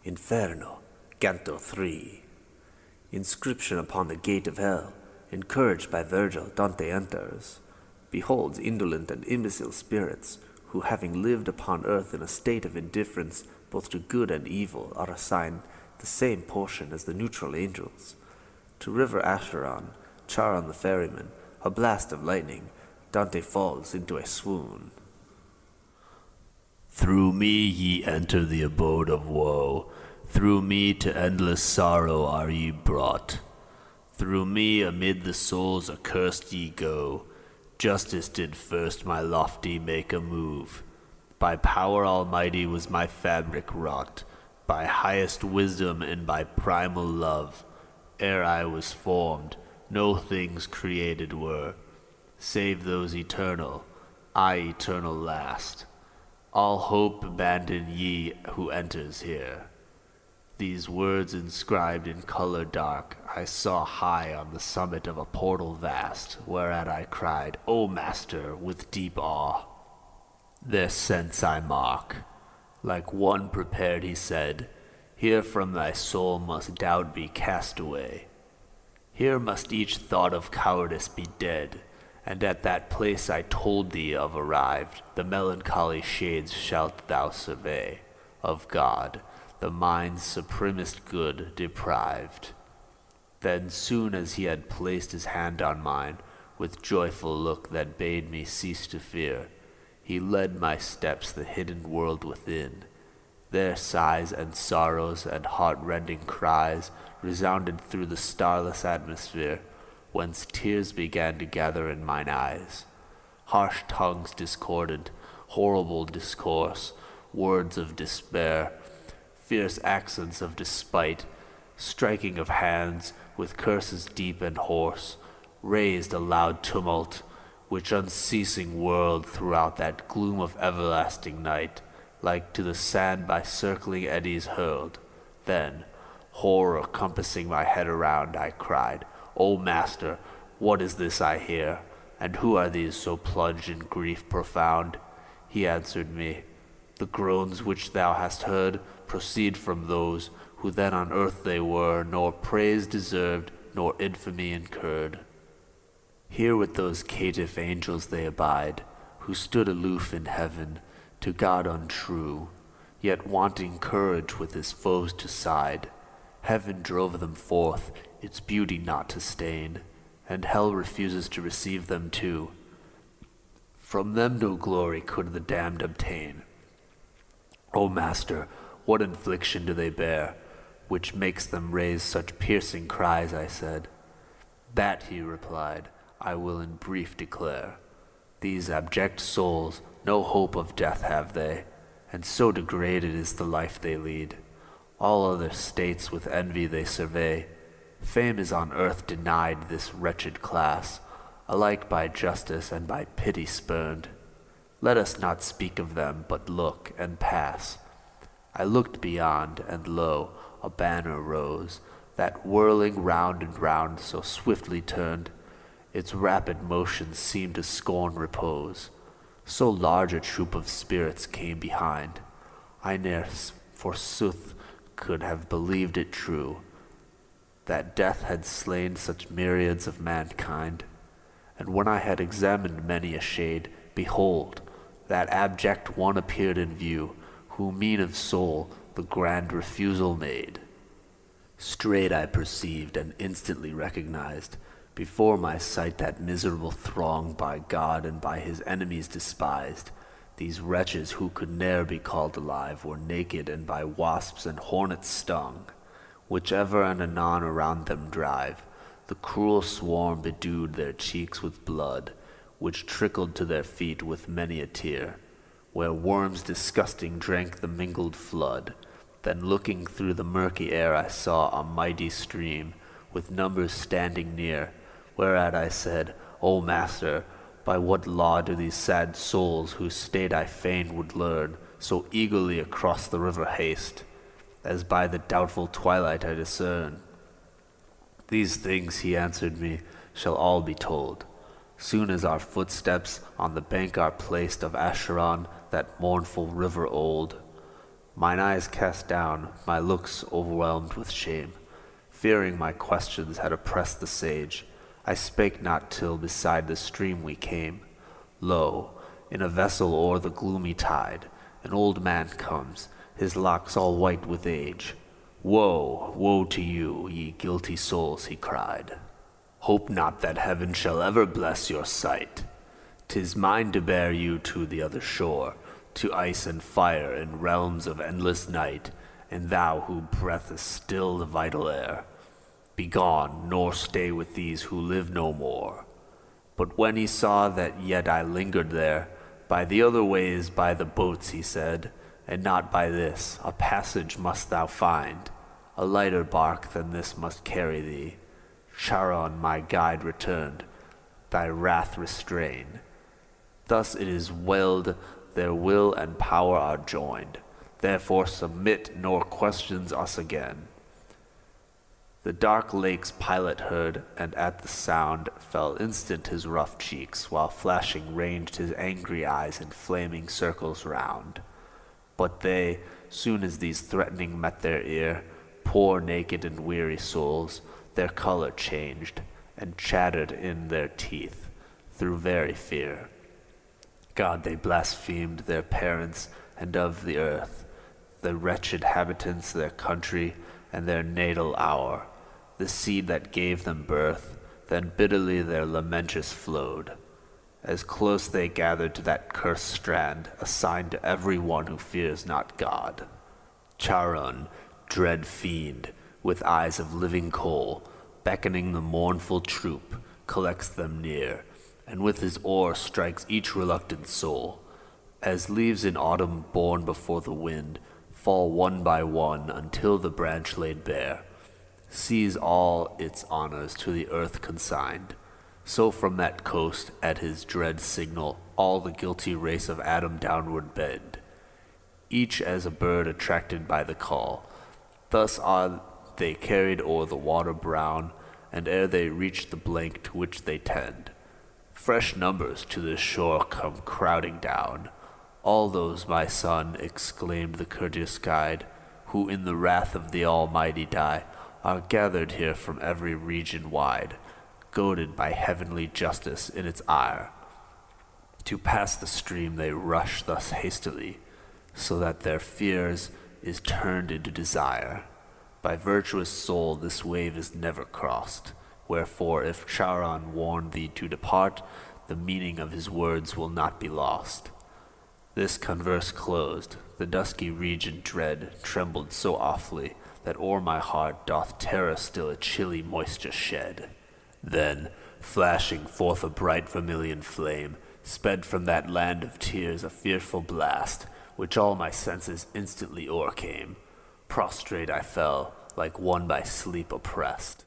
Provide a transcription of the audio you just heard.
Inferno, Canto 3. Inscription upon the gate of hell. Encouraged by Virgil, Dante enters. Beholds indolent and imbecile spirits, who having lived upon earth in a state of indifference both to good and evil, are assigned the same portion as the neutral angels. To river Acheron, Charon the ferryman, a blast of lightning, Dante falls into a swoon. Through me ye enter the abode of woe. Through me to endless sorrow are ye brought. Through me amid the souls accursed ye go. Justice did first my lofty make a move. By power almighty was my fabric wrought. By highest wisdom and by primal love. Ere I was formed, no things created were, save those eternal, I eternal last. All hope abandon ye who enters here. These words inscribed in color dark I saw high on the summit of a portal vast, whereat I cried, O Master, with deep awe. Their sense I mark. Like one prepared he said, Here from thy soul must doubt be cast away. Here must each thought of cowardice be dead, and at that place I told thee of arrived, the melancholy shades shalt thou survey, of God, the mind's supremest good deprived. Then soon as he had placed his hand on mine, with joyful look that bade me cease to fear, he led my steps the hidden world within. There sighs and sorrows and heart-rending cries resounded through the starless atmosphere, whence tears began to gather in mine eyes. Harsh tongues discordant, horrible discourse, words of despair, fierce accents of despite, striking of hands with curses deep and hoarse, raised a loud tumult, which unceasing whirled throughout that gloom of everlasting night, like to the sand by circling eddies hurled. Then, horror compassing my head around, I cried, O Master, what is this I hear? And who are these so plunged in grief profound? He answered me, The groans which thou hast heard proceed from those who then on earth they were, nor praise deserved, nor infamy incurred. Here with those caitiff angels they abide, who stood aloof in heaven, to God untrue, yet wanting courage with his foes to side. Heaven drove them forth, its beauty not to stain, and hell refuses to receive them too. From them no glory could the damned obtain. O Master, what infliction do they bear, which makes them raise such piercing cries? I said. That, he replied, I will in brief declare. These abject souls no hope of death have they, and so degraded is the life they lead. All other states with envy they survey. Fame is on earth denied this wretched class, alike by justice and by pity spurned. Let us not speak of them, but look and pass. I looked beyond, and lo, a banner rose, that whirling round and round so swiftly turned, its rapid motions seemed to scorn repose. So large a troop of spirits came behind, I ne'er forsooth could have believed it true, that death had slain such myriads of mankind. And when I had examined many a shade, behold, that abject one appeared in view, who mean of soul the grand refusal made. Straight I perceived and instantly recognized before my sight that miserable throng, by God and by his enemies despised. These wretches who could ne'er be called alive were naked and by wasps and hornets stung, which ever and anon around them drive. The cruel swarm bedewed their cheeks with blood, which trickled to their feet with many a tear, where worms disgusting drank the mingled flood. Then looking through the murky air I saw a mighty stream, with numbers standing near, whereat I said, O Master, by what law do these sad souls, whose state I fain would learn, so eagerly across the river haste, as by the doubtful twilight I discern? These things, he answered me, shall all be told, soon as our footsteps on the bank are placed of Acheron, that mournful river old. Mine eyes cast down, my looks overwhelmed with shame. Fearing my questions had oppressed the sage, I spake not till beside the stream we came. Lo, in a vessel o'er the gloomy tide, an old man comes, his locks all white with age. Woe, woe to you, ye guilty souls, he cried. Hope not that heaven shall ever bless your sight. 'Tis mine to bear you to the other shore, to ice and fire in realms of endless night, and thou who breathest still the vital air, begone, nor stay with these who live no more. But when he saw that yet I lingered there, by the other ways, by the boats, he said, and not by this, a passage must thou find. A lighter bark than this must carry thee. Charon, my guide, returned, thy wrath restrain. Thus it is willed, their will and power are joined. Therefore submit, nor questions us again. The dark lake's pilot heard, and at the sound fell instant his rough cheeks, while flashing ranged his angry eyes in flaming circles round. But they, soon as these threatening met their ear, poor naked and weary souls, their color changed, and chattered in their teeth, through very fear. God they blasphemed their parents and of the earth, the wretched habitants, their country, and their natal hour, the seed that gave them birth. Then bitterly their lamentations flowed. As close they gathered to that cursed strand, assigned to every one who fears not God. Charon, dread fiend, with eyes of living coal, beckoning the mournful troop, collects them near, and with his oar strikes each reluctant soul. As leaves in autumn borne before the wind, fall one by one until the branch laid bare, sees all its honors to the earth consigned. So from that coast, at his dread signal, all the guilty race of Adam downward bend, each as a bird attracted by the call. Thus are they carried o'er the water brown, and ere they reach the blank to which they tend, fresh numbers to the shore come crowding down. All those, my son, exclaimed the courteous guide, who in the wrath of the Almighty die, are gathered here from every region wide, goaded by heavenly justice in its ire. To pass the stream they rush thus hastily, so that their fears is turned into desire. By virtuous soul this wave is never crossed, wherefore if Charon warn thee to depart, the meaning of his words will not be lost. This converse closed, the dusky region dread trembled so awfully, that o'er my heart doth terror still a chilly moisture shed. Then, flashing forth a bright vermilion flame, sped from that land of tears a fearful blast, which all my senses instantly o'ercame. Prostrate I fell, like one by sleep oppressed.